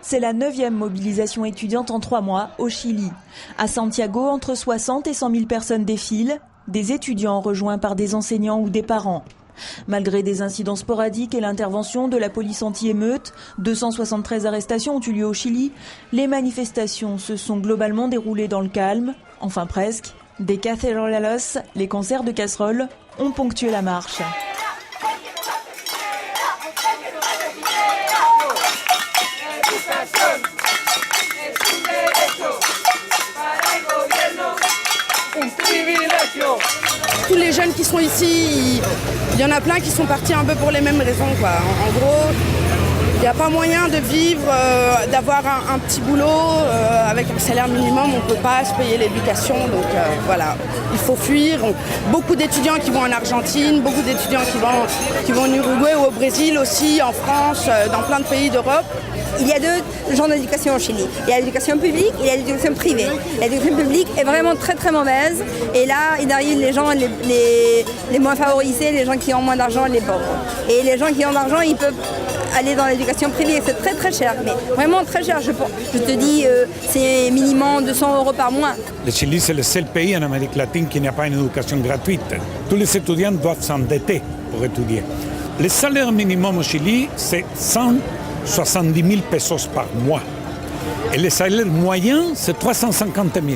C'est la 9e mobilisation étudiante en 3 mois au Chili. À Santiago, entre 60 et 100 000 personnes défilent, des étudiants rejoints par des enseignants ou des parents. Malgré des incidents sporadiques et l'intervention de la police anti-émeute, 273 arrestations ont eu lieu au Chili. Les manifestations se sont globalement déroulées dans le calme, enfin presque. Des cacerolas, les concerts de casseroles, ont ponctué la marche. Tous les jeunes qui sont ici, il y en a plein qui sont partis un peu pour les mêmes raisons, quoi. En gros, il n'y a pas moyen de vivre, d'avoir un petit boulot avec un salaire minimum, on ne peut pas se payer l'éducation, donc voilà, il faut fuir. Beaucoup d'étudiants qui vont en Argentine, beaucoup d'étudiants qui vont en Uruguay ou au Brésil aussi, en France, dans plein de pays d'Europe. Il y a 2 genres d'éducation au Chili. Il y a l'éducation publique et il y a l'éducation privée. L'éducation publique est vraiment très très mauvaise. Et là, il arrive les gens les moins favorisés, les gens qui ont moins d'argent, les pauvres. Et les gens qui ont de l'argent, ils peuvent aller dans l'éducation privée. C'est très très cher, mais vraiment très cher. Je te dis, c'est minimum 200 € par mois. Le Chili, c'est le seul pays en Amérique latine qui n'a pas une éducation gratuite. Tous les étudiants doivent s'endetter pour étudier. Le salaire minimum au Chili, c'est 170 000 pesos par mois. Et le salaire moyen, c'est 350 000.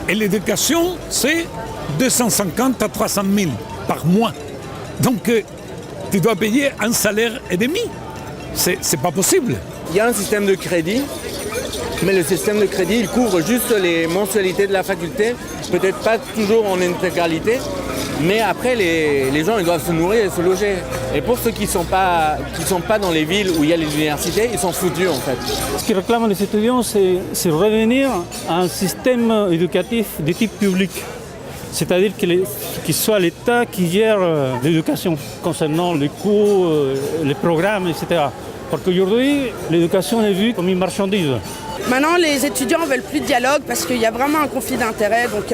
Et l'éducation, c'est 250 à 300 000 par mois. Donc, tu dois payer un salaire et demi. C'est pas possible. Il y a un système de crédit, mais le système de crédit, il couvre juste les mensualités de la faculté, peut-être pas toujours en intégralité, mais après, les gens, ils doivent se nourrir et se loger. Et pour ceux qui sont pas dans les villes où il y a les universités, ils sont foutus en fait. Ce que réclament les étudiants, c'est revenir à un système éducatif de type public. C'est-à-dire qu'il soit l'État qui gère l'éducation concernant les cours, les programmes, etc. Parce qu'aujourd'hui, l'éducation est vue comme une marchandise. Maintenant, les étudiants ne veulent plus de dialogue parce qu'il y a vraiment un conflit d'intérêts. Donc,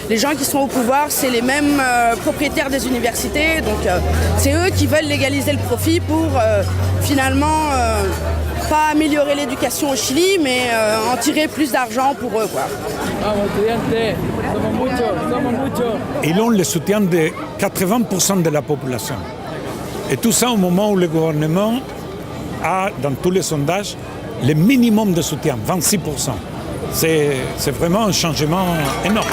les gens qui sont au pouvoir, c'est les mêmes propriétaires des universités. Donc, c'est eux qui veulent légaliser le profit pour finalement pas améliorer l'éducation au Chili, mais en tirer plus d'argent pour eux, quoi. Ils ont le soutien de 80% de la population. Et tout ça au moment où le gouvernement a, dans tous les sondages, le minimum de soutien, 26%. C'est vraiment un changement énorme.